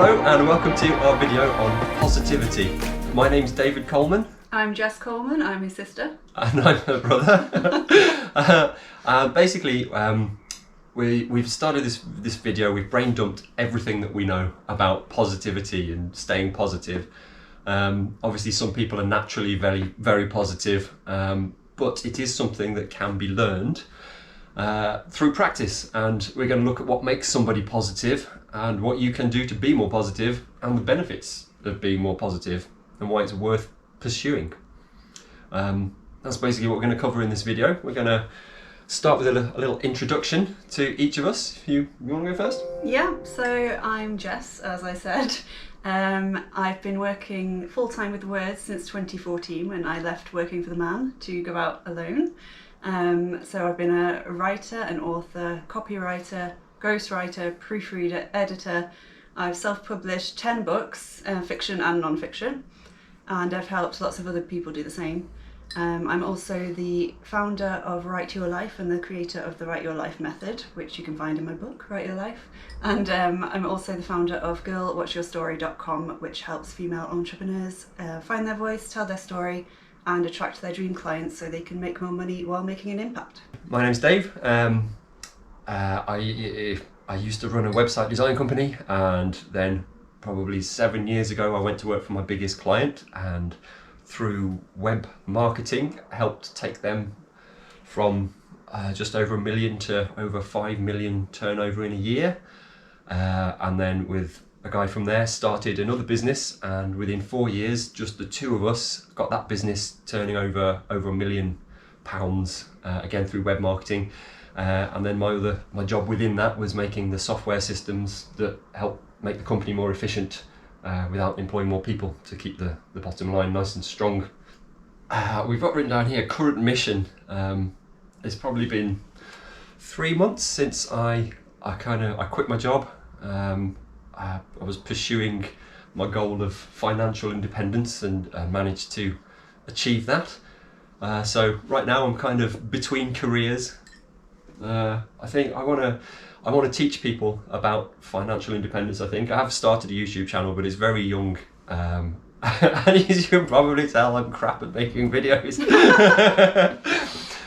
Hello and welcome to our video on positivity. My name's David Coleman. I'm Jess Coleman, I'm his sister. And I'm her brother. We've started this video, we've brain dumped everything that we know about positivity and staying positive. Obviously some people are naturally very, very positive, but it is something that can be learned through practice, and we're going to look at what makes somebody positive and what you can do to be more positive and the benefits of being more positive and why it's worth pursuing. That's basically what we're going to cover in this video. We're going to start with a little introduction to each of us. If you want to go first? Yeah, so I'm Jess, as I said. I've been working full-time with words since 2014 when I left working for the man to go out alone. So I've been a writer, an author, copywriter, ghostwriter, proofreader, editor. I've self-published 10 books, fiction and non-fiction, and I've helped lots of other people do the same. I'm also the founder of Write Your Life and the creator of the Write Your Life method, which you can find in my book, Write Your Life. And I'm also the founder of girlwhat'syourstory.com, which helps female entrepreneurs find their voice, tell their story, and attract their dream clients so they can make more money while making an impact. My name's Dave. I used to run a website design company, and then probably 7 years ago I went to work for my biggest client, and through web marketing helped take them from just over 1 million to over 5 million turnover in a year, and then with a guy from there started another business, and within 4 years just the two of us got that business turning over £1 million, again through web marketing. And then my job within that was making the software systems that help make the company more efficient without employing more people to keep the bottom line nice and strong. We've got written down here, current mission. It's probably been 3 months since I quit my job. I was pursuing my goal of financial independence and managed to achieve that. So right now I'm kind of between careers. I think I want to teach people about financial independence. I think I have started a YouTube channel, but it's very young, and as you can probably tell, I'm crap at making videos.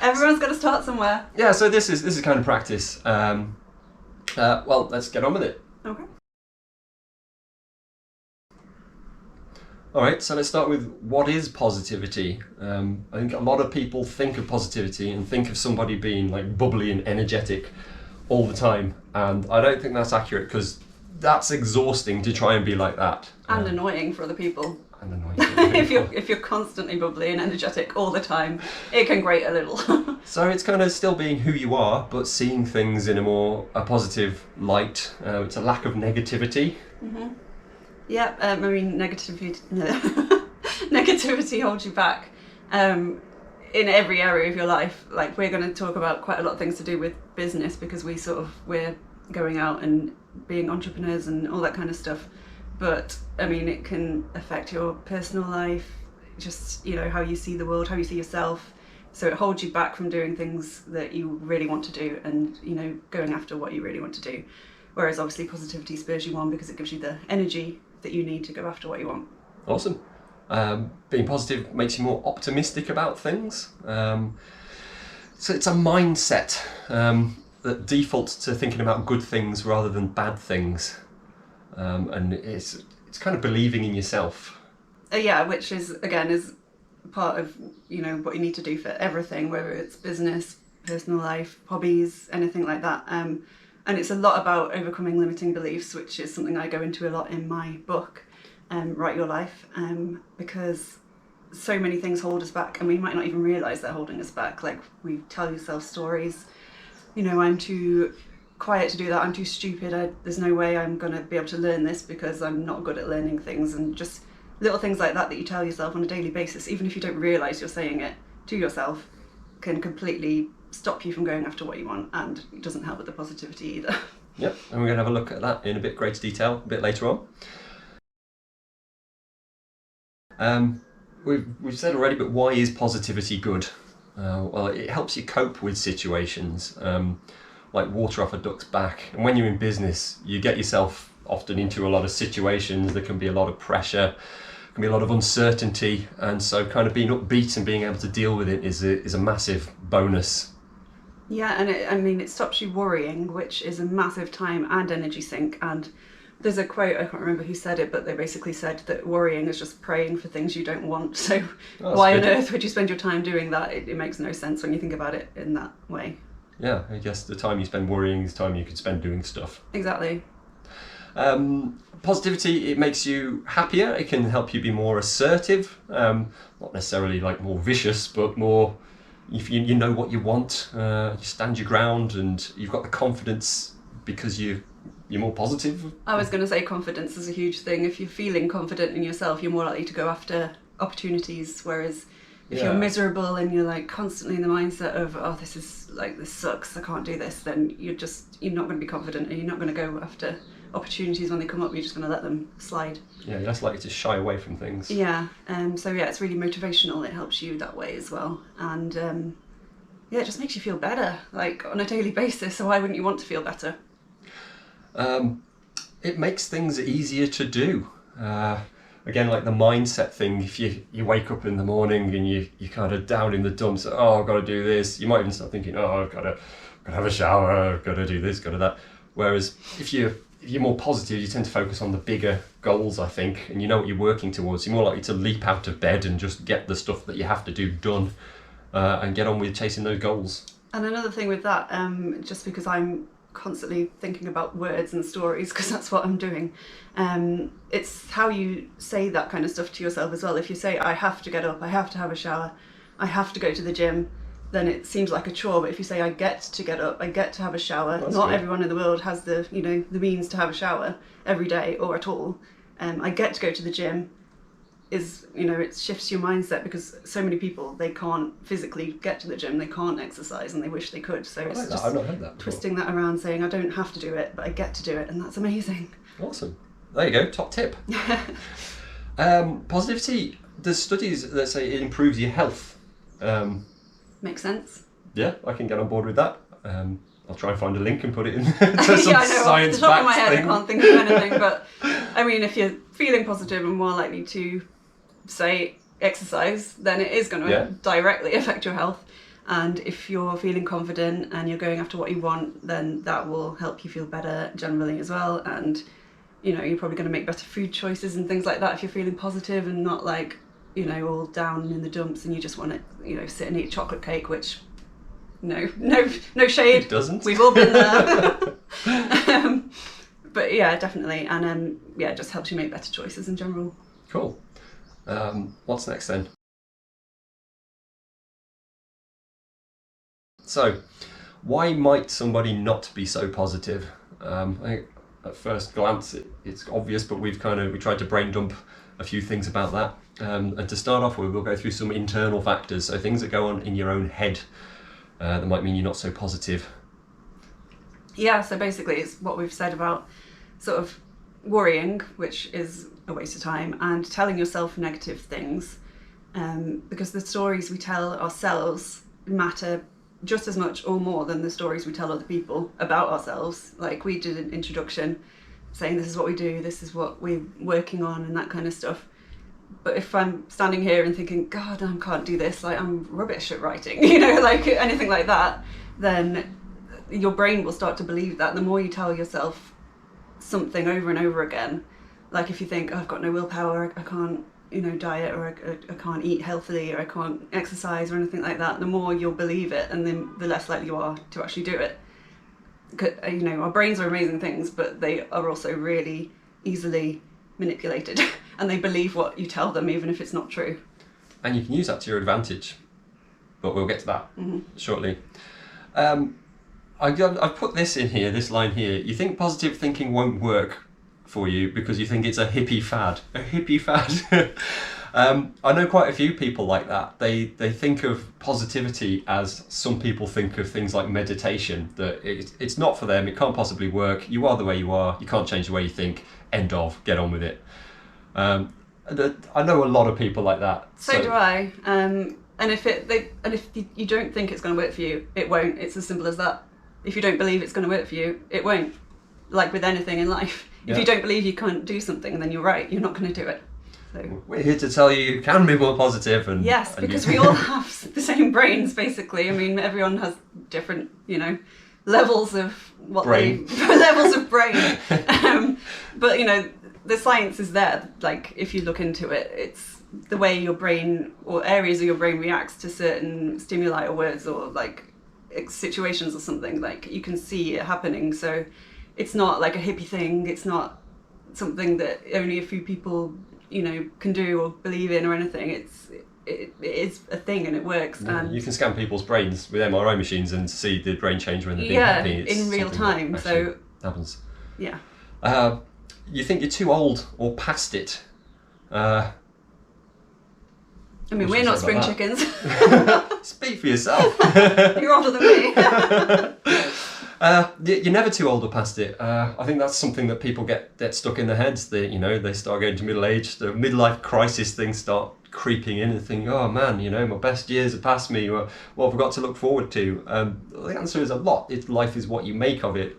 Everyone's got to start somewhere. Yeah, so this is kind of practice. Well, let's get on with it. Okay. All right, so let's start with what is positivity. I think a lot of people think of positivity and think of somebody being like bubbly and energetic all the time, and I don't think that's accurate, because that's exhausting to try and be like that. And annoying for other people. And annoying for other people. if you're constantly bubbly and energetic all the time, it can grate a little. So it's kind of still being who you are, but seeing things in a positive light. It's a lack of negativity. Mm-hmm. Yeah, I mean, negativity holds you back in every area of your life. Like, we're going to talk about quite a lot of things to do with business, because we're going out and being entrepreneurs and all that kind of stuff. But I mean, it can affect your personal life, just, you know, how you see the world, how you see yourself. So it holds you back from doing things that you really want to do and, you know, going after what you really want to do. Whereas obviously positivity spurs you on because it gives you the energy that you need to go after what you want. Awesome. Being positive makes you more optimistic about things. So it's a mindset that defaults to thinking about good things rather than bad things. And it's kind of believing in yourself. Yeah, which is part of, you know, what you need to do for everything, whether it's business, personal life, hobbies, anything like that. And it's a lot about overcoming limiting beliefs, which is something I go into a lot in my book, Write Your Life, because so many things hold us back, and we might not even realise they're holding us back. Like, we tell yourself stories, you know, I'm too quiet to do that, I'm too stupid, there's no way I'm going to be able to learn this because I'm not good at learning things, and just little things like that you tell yourself on a daily basis, even if you don't realise you're saying it to yourself, can completely stop you from going after what you want, and it doesn't help with the positivity either. Yep, and we're going to have a look at that in a bit greater detail a bit later on. We've said already, but why is positivity good? Well, it helps you cope with situations, like water off a duck's back. And when you're in business, you get yourself often into a lot of situations. There can be a lot of pressure, can be a lot of uncertainty, and so kind of being upbeat and being able to deal with it is a massive bonus. Yeah, and it stops you worrying, which is a massive time and energy sink. And there's a quote, I can't remember who said it, but they basically said that worrying is just praying for things you don't want. So why on earth would you spend your time doing that? It makes no sense when you think about it in that way. Yeah, I guess the time you spend worrying is time you could spend doing stuff. Exactly. Positivity, it makes you happier. It can help you be more assertive. Not necessarily like more vicious, but more, if you know what you want, you stand your ground, and you've got the confidence because you're more positive. I was going to say confidence is a huge thing. If you're feeling confident in yourself, you're more likely to go after opportunities, whereas if you're miserable and you're like constantly in the mindset of, oh, this sucks, I can't do this, then you're not going to be confident, and you're not going to go after opportunities when they come up. You're just going to let them slide. Yeah, you're less likely to shy away from things. Yeah, so yeah, it's really motivational. It helps you that way as well, and it just makes you feel better, like on a daily basis. So why wouldn't you want to feel better? It makes things easier to do. Again, like the mindset thing, if you wake up in the morning and you're kind of down in the dumps, oh, I've got to do this, you might even start thinking, oh, I've got to have a shower, I've got to do this, got to that. Whereas if you're more positive, you tend to focus on the bigger goals, I think, and you know what you're working towards. You're more likely to leap out of bed and just get the stuff that you have to do done, and get on with chasing those goals. And another thing with that, just because I'm constantly thinking about words and stories, because that's what I'm doing, it's how you say that kind of stuff to yourself as well. If you say, I have to get up, I have to have a shower, I have to go to the gym, then it seems like a chore. But if you say, I get to get up, I get to have a shower, not good. Everyone in the world has the means to have a shower every day or at all. I get to go to the gym is, it shifts your mindset, because so many people, they can't physically get to the gym, they can't exercise, and they wish they could. So it's just I've not heard that before. Twisting that around, saying I don't have to do it, but I get to do it, and that's amazing. Awesome. There you go, top tip. Positivity, there's studies that say it improves your health. Makes sense. Yeah, I can get on board with that. I'll try and find a link and put it in to some I know, science off the top of my head, thing. I can't think of anything, but I mean, if you're feeling positive and more likely to, say, exercise, then it is going to directly affect your health. And if you're feeling confident and you're going after what you want, then that will help you feel better generally as well. And you're probably going to make better food choices and things like that if you're feeling positive and not like all down in the dumps and you just want to sit and eat chocolate cake, which no shade, it doesn't. We've all been there. But yeah, definitely. And it just helps you make better choices in general. Cool. What's next then? So, why might somebody not be so positive? I think at first glance it's obvious, but we tried to brain dump a few things about that. And to start off with, we'll go through some internal factors, so things that go on in your own head that might mean you're not so positive. Yeah, so basically it's what we've said about sort of worrying, which is a waste of time, and telling yourself negative things, because the stories we tell ourselves matter just as much or more than the stories we tell other people about ourselves. Like we did an introduction saying this is what we do, this is what we're working on, and that kind of stuff. But if I'm standing here and thinking, God, I can't do this, like I'm rubbish at writing, like anything like that, then your brain will start to believe that. The more you tell yourself something over and over again, like if you think, oh, I've got no willpower, I can't diet, or I can't eat healthily, or I can't exercise or anything like that, the more you'll believe it, and then the less likely you are to actually do it. Our brains are amazing things, but they are also really easily manipulated and they believe what you tell them, even if it's not true. And you can use that to your advantage, but we'll get to that shortly. I've put this in here, this line here. You think positive thinking won't work for you because you think it's a hippie fad. A hippie fad. I know quite a few people like that. They think of positivity as some people think of things like meditation, that it's not for them, it can't possibly work, you are the way you are, you can't change the way you think, end of, get on with it. I know a lot of people like that. So do I. And if you don't think it's going to work for you, it won't. It's as simple as that. If you don't believe it's going to work for you, it won't. Like with anything in life, if you don't believe you can't do something, then you're right, you're not going to do it. So, we're here to tell you can be more positive. And yes, because we all have the same brains, basically. I mean, everyone has different, levels of brain. levels of brain. But, the science is there. Like, if you look into it, it's the way your brain or areas of your brain reacts to certain stimuli or words or like situations or something. Like, you can see it happening. So it's not like a hippie thing. It's not something that only a few people can do or believe in or anything. It is a thing and it works. Yeah, and you can scan people's brains with MRI machines and see the brain change when they're being happy. It's in real time. So happens. Yeah. You think you're too old or past it? I mean, we're not spring chickens. Speak for yourself. You're older than me. You're never too old or past it. I think that's something that people get stuck in their heads. They start getting to middle age, the midlife crisis things start creeping in and think, oh man, my best years are past me. What have I got to look forward to? The answer is a lot. Life is what you make of it.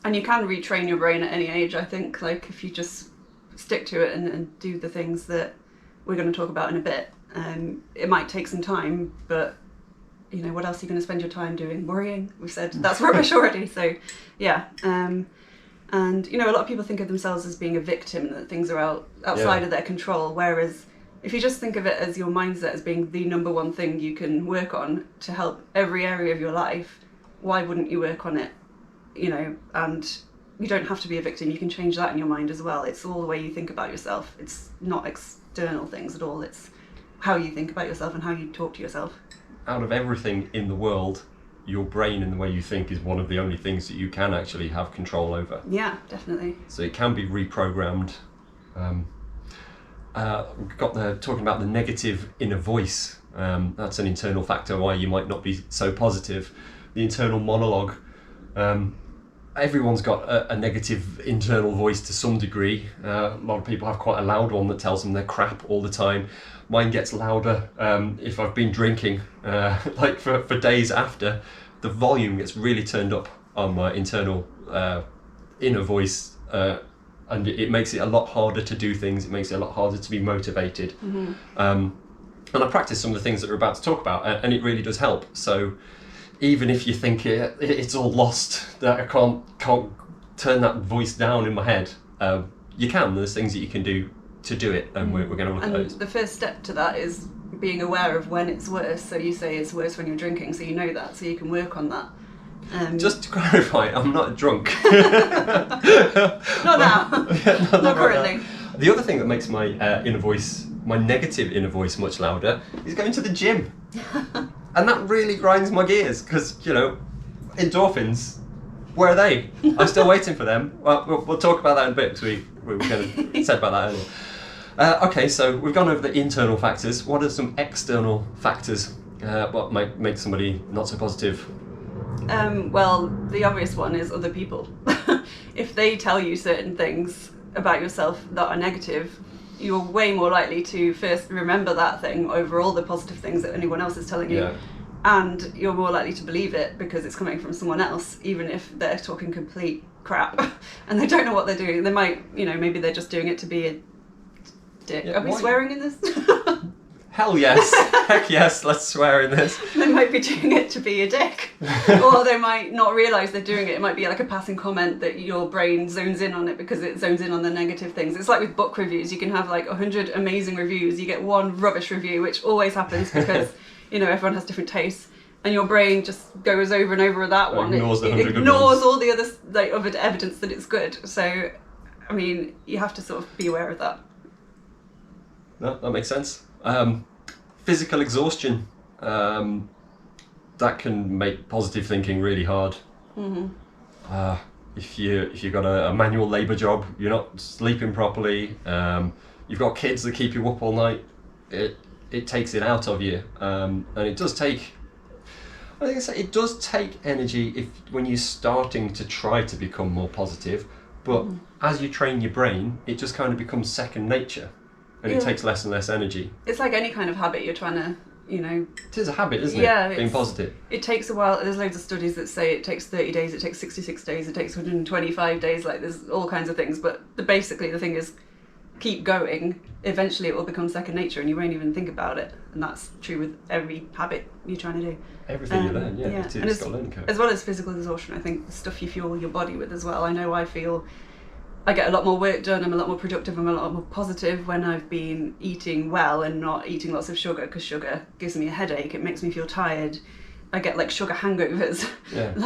And you can retrain your brain at any age, I think. Like, if you just stick to it and do the things that we're going to talk about in a bit. It might take some time, but what else are you going to spend your time doing? Worrying? We've said that's rubbish already. So, yeah. And a lot of people think of themselves as being a victim, that things are outside of their control. Whereas, if you just think of it as your mindset as being the number one thing you can work on to help every area of your life, why wouldn't you work on it? And you don't have to be a victim. You can change that in your mind as well. It's all the way you think about yourself. It's not external things at all. It's how you think about yourself and how you talk to yourself. Out of everything in the world, your brain and the way you think is one of the only things that you can actually have control over. Yeah, definitely. So it can be reprogrammed. We've got talking about the negative inner voice. That's an internal factor why you might not be so positive. The internal monologue. Everyone's got a negative internal voice to some degree. A lot of people have quite a loud one that tells them they're crap all the time. Mine gets louder if I've been drinking, like for days after. The volume gets really turned up on my internal inner voice, and it makes it a lot harder to do things. It makes it a lot harder to be motivated. Mm-hmm. And I practice some of the things that we're about to talk about, and it really does help. So even if you think it's all lost, that I can't turn that voice down in my head, you can. There's things that you can do to do it, and we're going to look at those. The first step to that is being aware of when it's worse. So you say it's worse when you're drinking, so you know that, so you can work on that. Just to clarify, I'm not drunk. Not now. Not currently. The other thing that makes my inner voice, my negative inner voice, much louder is going to the gym. And that really grinds my gears because, endorphins, where are they? I'm still waiting for them. Well, we'll talk about that in a bit because we were going to say about that earlier. Okay, so we've gone over the internal factors. What are some external factors? What might make somebody not so positive? Well, the obvious one is other people. If they tell you certain things about yourself that are negative, you're way more likely to first remember that thing over all the positive things that anyone else is telling you. Yeah. And you're more likely to believe it because it's coming from someone else, even if they're talking complete crap and they don't know what they're doing. They might, maybe they're just doing it to be a dick. Yeah, Are we swearing in this? Hell yes. Heck yes, let's swear in this. They might be doing it to be a dick. Or they might not realise they're doing it. It might be like a passing comment that your brain zones in on it because it zones in on the negative things. It's like with book reviews. You can have like 100 amazing reviews. You get one rubbish review, which always happens because, everyone has different tastes. And your brain just goes over and over that one. It ignores all the other evidence that it's good. So, I mean, you have to sort of be aware of that. No, that makes sense. Physical exhaustion, that can make positive thinking really hard. Mm-hmm. If you've got a manual labour job, you're not sleeping properly, you've got kids that keep you up all night, it takes it out of you, and it does take. I think it does take energy when you're starting to try to become more positive, but as you train your brain, it just kind of becomes second nature. And it takes less and less energy. It's like any kind of habit you're trying to you know. It is a habit, isn't Yeah, it? Being positive. It takes a while. There's loads of studies that say it takes 30 days, it takes 66 days, it takes 125 days. Like, there's all kinds of things. But basically, the thing is, keep going. Eventually, it will become second nature, and you won't even think about it. And that's true with every habit you're trying to do. Everything you learn, it's got a learning curve. As well as physical exhaustion, I think the stuff you fuel your body with as well. I know I get a lot more work done, I'm a lot more productive, I'm a lot more positive when I've been eating well and not eating lots of sugar, because sugar gives me a headache, it makes me feel tired. I get like sugar hangovers, and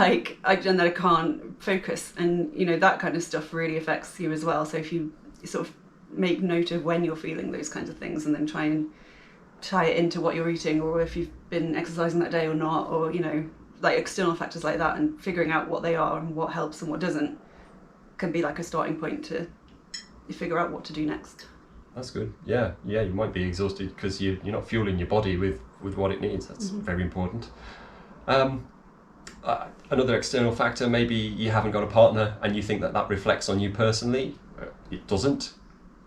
then I can't focus, and you know, that kind of stuff really affects you as well. So if you sort of make note of when you're feeling those kinds of things, and then try and tie it into what you're eating, or if you've been exercising that day or not, or you know, like external factors like that, and figuring out what they are and what helps and what doesn't, can be like a starting point to figure out what to do next. That's good. Yeah, you might be exhausted because you're not fueling your body with what it needs. That's very important. Another external factor, maybe you haven't got a partner and you think that reflects on you personally. It doesn't.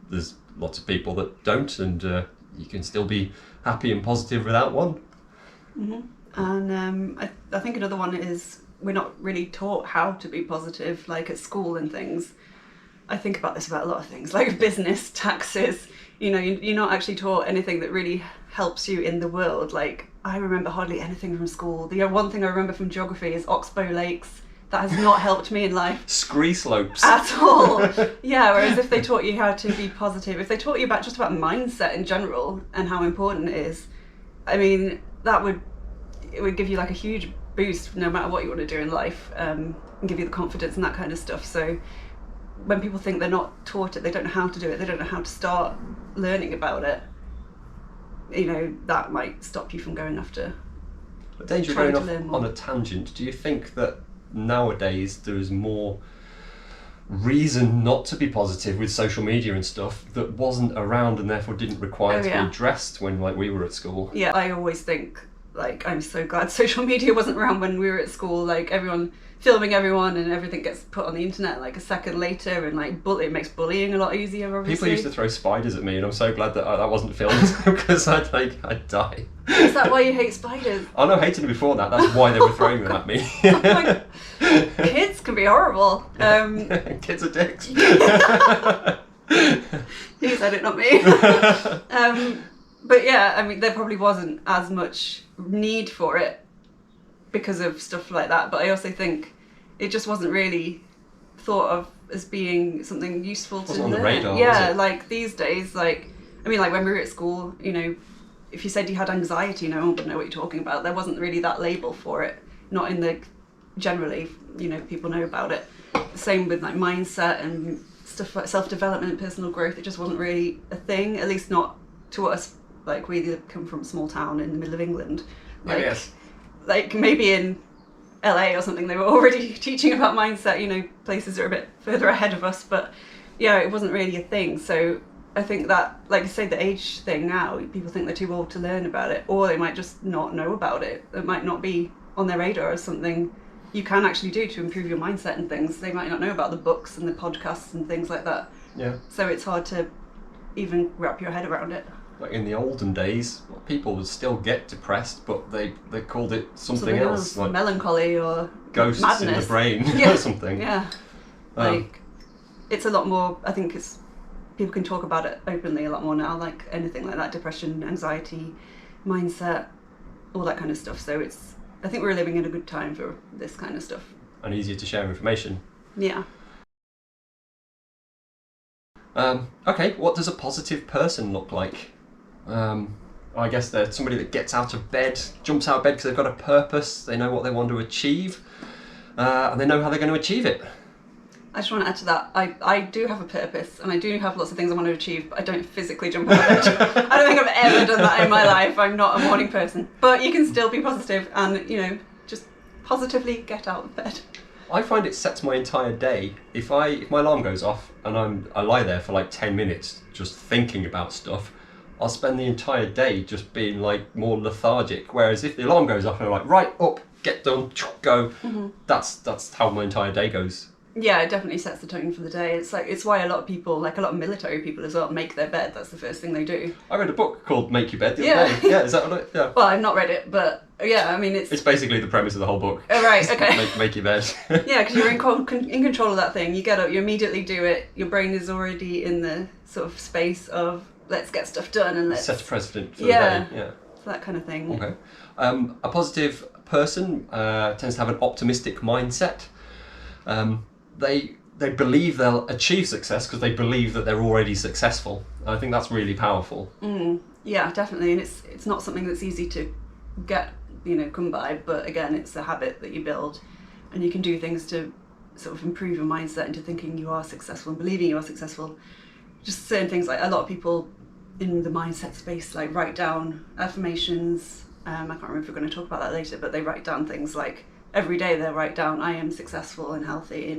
There's lots of people that don't, and you can still be happy and positive without one. And I think another one is, we're not really taught how to be positive, like at school and things. I think about this about a lot of things, like business, taxes. You know, you're not actually taught anything that really helps you in the world. Like, I remember hardly anything from school. The one thing I remember from geography is Oxbow Lakes. That has not helped me in life. Scree slopes. At all. Yeah, whereas if they taught you how to be positive, if they taught you about mindset in general and how important it is, I mean, it would give you like a huge boost no matter what you want to do in life, and give you the confidence and that kind of stuff. So when people think they're not taught it, they don't know how to do it, they don't know how to start learning about it, you know, that might stop you from going after. The danger of going off on a tangent, do you think that nowadays there's more reason not to be positive with social media and stuff that wasn't around and therefore didn't require to be addressed when we were at school? Yeah, I always think, like, I'm so glad social media wasn't around when we were at school. Like, everyone filming everyone and everything gets put on the internet like a second later, and like it makes bullying a lot easier, obviously. People used to throw spiders at me, and I'm so glad that that wasn't filmed because I'd die. Is that why you hate spiders? Oh no, I hated them before that. That's why they were throwing them at me. Kids can be horrible. Kids are dicks. He said it, not me. But yeah, I mean, there probably wasn't as much need for it because of stuff like that. But I also think it just wasn't really thought of as being something useful to learn. On the radar, yeah, was it? Like these days, like, I mean, like when we were at school, you know, if you said you had anxiety, no one would know what you're talking about. There wasn't really that label for it. Not in the, generally, you know, people know about it. Same with like mindset and stuff like self-development, personal growth. It just wasn't really a thing, at least not to us. Like, we come from a small town in the middle of England. Like, yes. Like maybe in LA or something, they were already teaching about mindset, you know, places that are a bit further ahead of us. But yeah, it wasn't really a thing. So I think that, like I say, the age thing now, people think they're too old to learn about it, or they might just not know about it. It might not be on their radar as something you can actually do to improve your mindset and things. They might not know about the books and the podcasts and things like that. Yeah. So it's hard to even wrap your head around it. Like in the olden days, people would still get depressed, but they called it something else, like melancholy or ghosts madness. in the brain or something. Yeah, like it's a lot more. I think people can talk about it openly a lot more now. Like anything like that, depression, anxiety, mindset, all that kind of stuff. So I think we're living in a good time for this kind of stuff. And easier to share information. Yeah. Okay, what does a positive person look like? I guess they're somebody that gets out of bed, jumps out of bed because they've got a purpose, they know what they want to achieve, and they know how they're going to achieve it. I just want to add to that, I do have a purpose, and I do have lots of things I want to achieve, but I don't physically jump out of bed. I don't think I've ever done that in my life. I'm not a morning person. But you can still be positive and, you know, just positively get out of bed. I find it sets my entire day. If my alarm goes off and I lie there for like 10 minutes just thinking about stuff, I'll spend the entire day just being like more lethargic. Whereas if the alarm goes off and I'm like, right, up, get done, go, that's how my entire day goes. Yeah, it definitely sets the tone for the day. It's why a lot of people, like a lot of military people as well, make their bed. That's the first thing they do. I read a book called Make Your Bed the other day. Yeah, is that what yeah. Well, I've not read it, but yeah, I mean, it's basically the premise of the whole book. Oh, right, okay. make your bed. Yeah, because you're in control of that thing. You get up, you immediately do it. Your brain is already in the sort of space of let's get stuff done and let's set a precedent for the day. Yeah, that kind of thing. Okay. A positive person tends to have an optimistic mindset. They believe they'll achieve success because they believe that they're already successful. I think that's really powerful. Yeah, definitely, and it's not something that's easy to get, come by. But again, it's a habit that you build, and you can do things to sort of improve your mindset into thinking you are successful and believing you are successful. Just certain things, like a lot of people in the mindset space, like write down affirmations. I can't remember if we're going to talk about that later, but they write down things like every day. They'll write down, "I am successful and healthy,"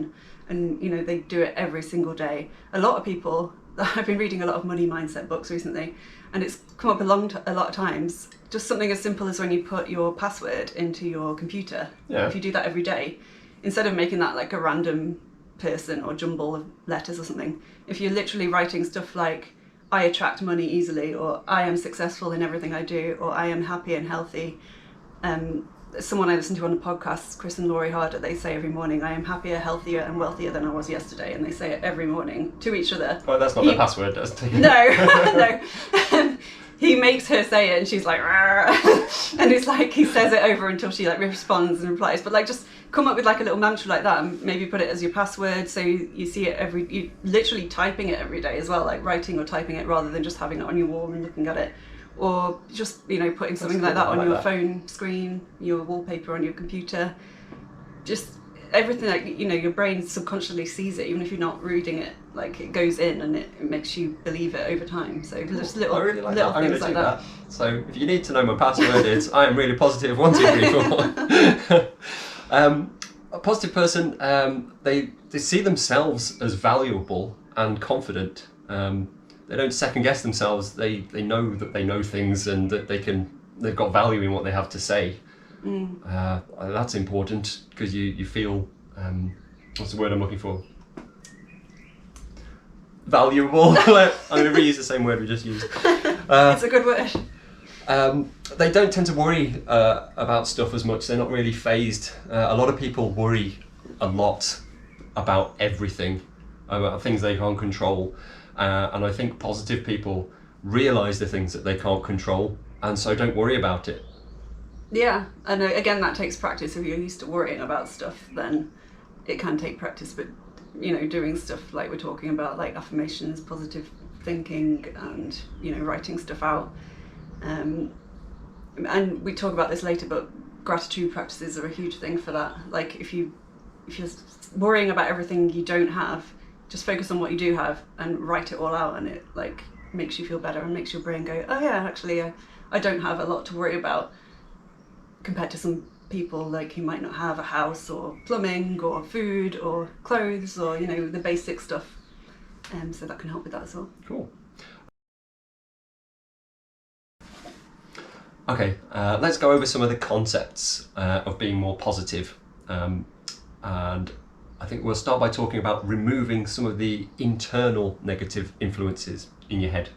and they do it every single day. A lot of people, I've been reading a lot of money mindset books recently, and it's come up a lot of times. Just something as simple as when you put your password into your computer. Yeah. If you do that every day, instead of making that like a random person or jumble of letters or something, if you're literally writing stuff like, "I attract money easily," or "I am successful in everything I do," or "I am happy and healthy." Someone I listen to on the podcast, Chris and Laurie Harder, they say every morning, "I am happier, healthier and wealthier than I was yesterday," and they say it every morning to each other. Well, that's not their password, that's it? No, no. He makes her say it and she's like, "Rrr." And it's like he says it over until she like responds and replies. But like just come up with like a little mantra like that and maybe put it as your password, so you see it you literally typing it every day as well, like writing or typing it rather than just having it on your wall and looking at it. Or just, putting something like that on your phone screen, your wallpaper on your computer. Just everything, like, your brain subconsciously sees it, even if you're not reading it, like it goes in and it makes you believe it over time. So just little, I really like little that. I'm things going to like do that. So if you need to know my password, it's I am really positive 1 2 3 4. A positive person, they see themselves as valuable and confident. They don't second guess themselves. They know that they know things and that they've got value in what they have to say. That's important because you feel, what's the word I'm looking for? Valuable. I'm going to reuse the same word we just used. It's a good word. They don't tend to worry about stuff as much. They're not really fazed. A lot of people worry a lot about everything, about things they can't control. And I think positive people realise the things that they can't control and so don't worry about it. Yeah, and again, that takes practice. If you're used to worrying about stuff, then it can take practice. But, doing stuff like we're talking about, like affirmations, positive thinking, and, writing stuff out. And we talk about this later, but gratitude practices are a huge thing for that. Like if you're worrying about everything you don't have, just focus on what you do have and write it all out, and it like makes you feel better and makes your brain go, "Oh yeah, actually I don't have a lot to worry about," compared to some people like who might not have a house or plumbing or food or clothes or the basic stuff. So that can help with that as well. Cool. Okay, let's go over some of the concepts of being more positive, and I think we'll start by talking about removing some of the internal negative influences in your head.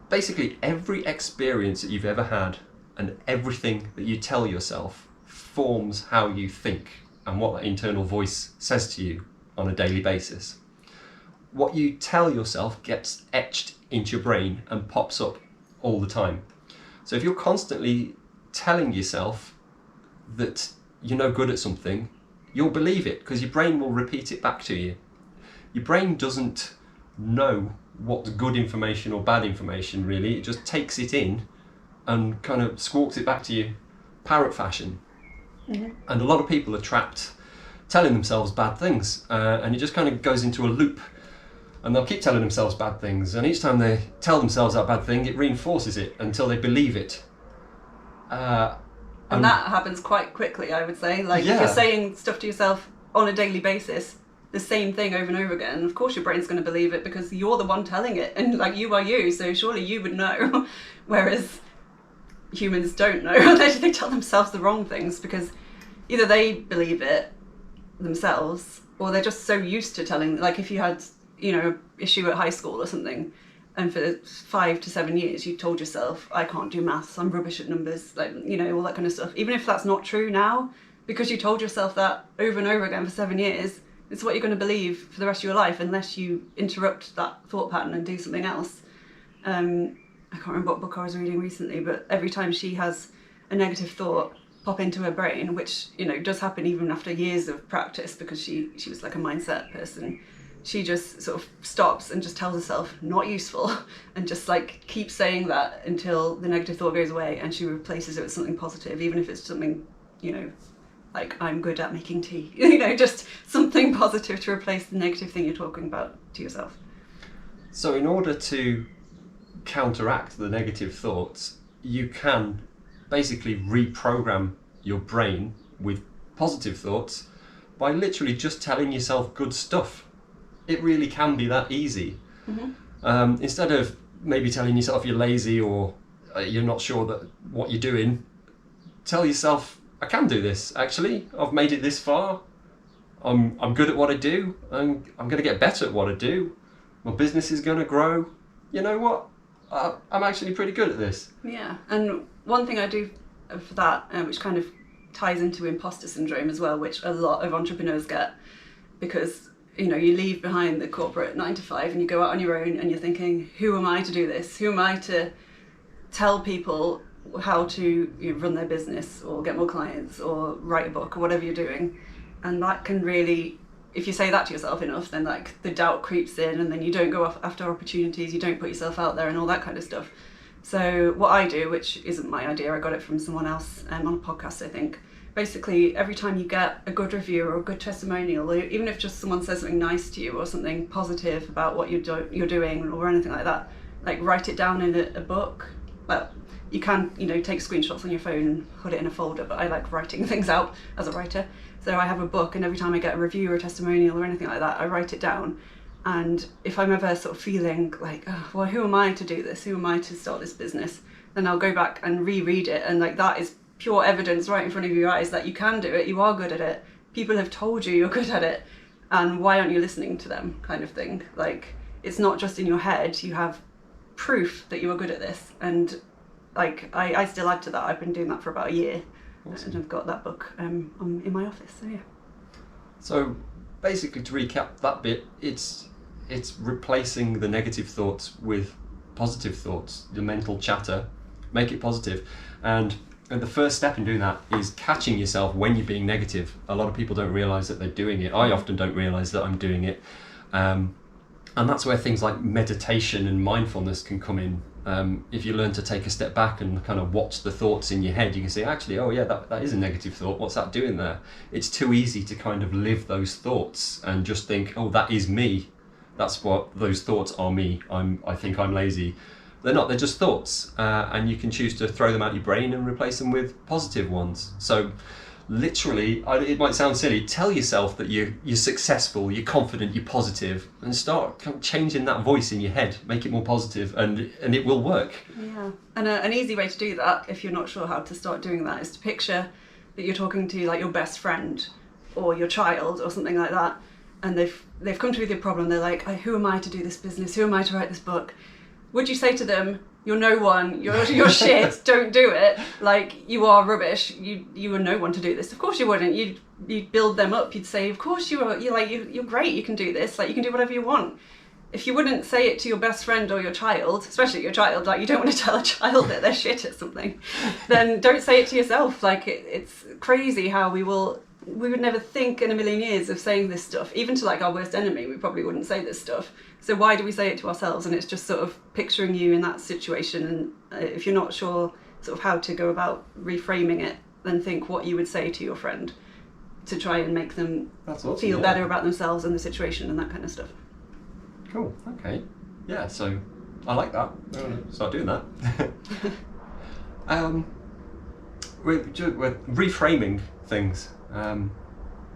Basically, every experience that you've ever had and everything that you tell yourself forms how you think and what that internal voice says to you on a daily basis. What you tell yourself gets etched into your brain and pops up all the time. So if you're constantly telling yourself that you're no good at something, you'll believe it because your brain will repeat it back to you. Your brain doesn't know what's good information or bad information really. It just takes it in and kind of squawks it back to you, parrot fashion. And a lot of people are trapped telling themselves bad things, and it just kind of goes into a loop, and they'll keep telling themselves bad things, and each time they tell themselves that bad thing, it reinforces it until they believe it. And that happens quite quickly, I would say. Like if you're saying stuff to yourself on a daily basis, the same thing over and over again, of course your brain's going to believe it because you're the one telling it, and like you are you, so surely you would know. Whereas humans don't know. They tell themselves the wrong things because either they believe it themselves, or they're just so used to telling, like if you had, you know, an issue at high school or something, and for 5 to 7 years you told yourself, I can't do maths, I'm rubbish at numbers, like, you know, all that kind of stuff. Even if that's not true now, because you told yourself that over and over again for 7 years, it's what you're going to believe for the rest of your life unless you interrupt that thought pattern and do something else. I can't remember what book I was reading recently, but every time she has a negative thought pop into her brain, which, you know, does happen even after years of practice, because she was like a mindset person, she just sort of stops and just tells herself, not useful, and just like keeps saying that until the negative thought goes away, and she replaces it with something positive, even if it's something, you know, like I'm good at making tea, you know, just something positive to replace the negative thing you're talking about to yourself. So in order to counteract the negative thoughts, you can basically reprogram your brain with positive thoughts by literally just telling yourself good stuff. It really can be that easy. Mm-hmm. Instead of maybe telling yourself you're lazy or you're not sure that what you're doing, tell yourself, I can do this, actually. I've made it this far. I'm good at what I do. I'm going to get better at what I do. My business is going to grow. You know what? I'm actually pretty good at this. Yeah, and one thing I do for that, which kind of ties into imposter syndrome as well, which a lot of entrepreneurs get, because, you know, you leave behind the corporate 9 to 5 and you go out on your own and you're thinking, who am I to do this? Who am I to tell people how to, you know, run their business or get more clients or write a book or whatever you're doing? And that can really, if you say that to yourself enough, then like the doubt creeps in, and then you don't go off after opportunities, you don't put yourself out there and all that kind of stuff. So what I do, which isn't my idea, I got it from someone else on a podcast, I think. Basically, every time you get a good review or a good testimonial, or even if just someone says something nice to you or something positive about what you're doing or anything like that, like write it down in a book. Well, you can, you know, take screenshots on your phone and put it in a folder, but I like writing things out as a writer. So I have a book, and every time I get a review or a testimonial or anything like that, I write it down. And if I'm ever sort of feeling like, oh, well, who am I to do this? Who am I to start this business? Then I'll go back and reread it, and like that is pure evidence right in front of your eyes that you can do it, you are good at it. People have told you you're good at it, and why aren't you listening to them, kind of thing. Like, it's not just in your head, you have proof that you are good at this. And like I still add to that. I've been doing that for about a year. Awesome. And I've got that book in my office, so yeah. So basically, to recap that bit, it's replacing the negative thoughts with positive thoughts, the mental chatter, make it positive. And the first step in doing that is catching yourself when you're being negative. A lot of people don't realise that they're doing it. I often don't realise that I'm doing it. And that's where things like meditation and mindfulness can come in. If you learn to take a step back and kind of watch the thoughts in your head, you can say, actually, oh yeah, that is a negative thought. What's that doing there? It's too easy to kind of live those thoughts and just think, oh, that is me. That's what those thoughts are me. I think I'm lazy. They're not, they're just thoughts. And you can choose to throw them out your brain and replace them with positive ones. So literally, it might sound silly, tell yourself that you're successful, you're confident, you're positive, and start changing that voice in your head, make it more positive, and it will work. Yeah, and an easy way to do that, if you're not sure how to start doing that, is to picture that you're talking to like your best friend or your child or something like that, and they've come to you with your problem. They're like, who am I to do this business? Who am I to write this book? Would you say to them, you're no one, you're shit, don't do it, like you are rubbish, you are no one to do this? Of course you wouldn't. You'd build them up. You'd say, of course you are, you're great, you can do this, like you can do whatever you want. If you wouldn't say it to your best friend or your child, especially your child, like you don't want to tell a child that they're shit at something, then don't say it to yourself. Like it's crazy how we would never think in a million years of saying this stuff. Even to like our worst enemy, we probably wouldn't say this stuff. So why do we say it to ourselves? And it's just sort of picturing you in that situation. And if you're not sure sort of how to go about reframing it, then think what you would say to your friend to try and make them feel better about themselves and the situation and that kind of stuff. Cool. Okay. Yeah. So I like that. I'm gonna start doing that. We're reframing things.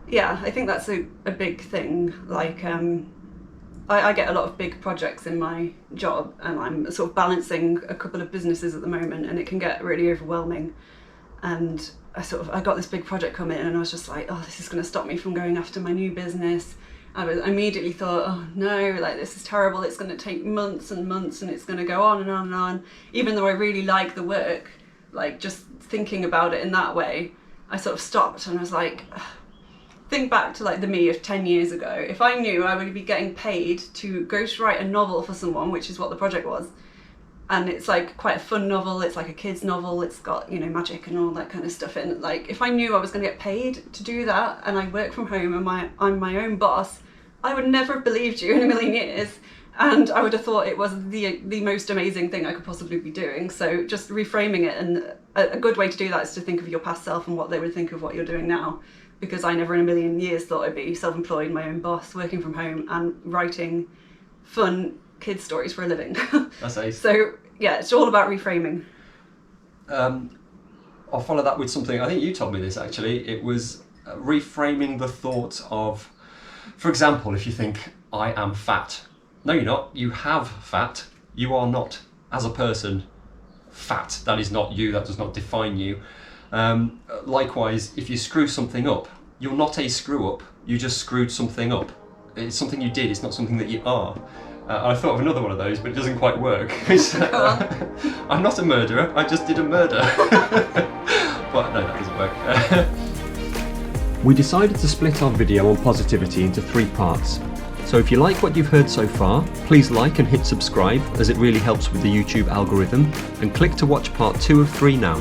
Yeah, I think that's a big thing. Like, I get a lot of big projects in my job, and I'm sort of balancing a couple of businesses at the moment, and it can get really overwhelming. and I got this big project coming in, and I was just like, oh, this is going to stop me from going after my new business. I immediately thought, oh no, like this is terrible, it's going to take months and months, and it's going to go on and on and on. Even though I really like the work, like just thinking about it in that way, I sort of stopped and I was like, ugh. Think back to like the me of 10 years ago. If I knew I would be getting paid to ghostwrite a novel for someone, which is what the project was, and it's like quite a fun novel, it's like a kid's novel, it's got, you know, magic and all that kind of stuff in it. Like if I knew I was going to get paid to do that, and I work from home and I'm my own boss, I would never have believed you in a million years, and I would have thought it was the most amazing thing I could possibly be doing. So just reframing it, and a good way to do that is to think of your past self and what they would think of what you're doing now, because I never in a million years thought I'd be self-employed, my own boss, working from home and writing fun kids stories for a living. That's ace. So yeah, it's all about reframing. I'll follow that with something, I think you told me this actually, it was reframing the thought of, for example, if you think, I am fat. No, you're not. You have fat. You are not, as a person, fat. That is not you. That does not define you. Likewise, if you screw something up, you're not a screw up. You just screwed something up. It's something you did. It's not something that you are. I thought of another one of those, but it doesn't quite work. I'm not a murderer. I just did a murder. But no, that doesn't work. We decided to split our video on positivity into 3 parts. So if you like what you've heard so far, please like and hit subscribe, as it really helps with the YouTube algorithm, and click to watch part 2 of 3 now.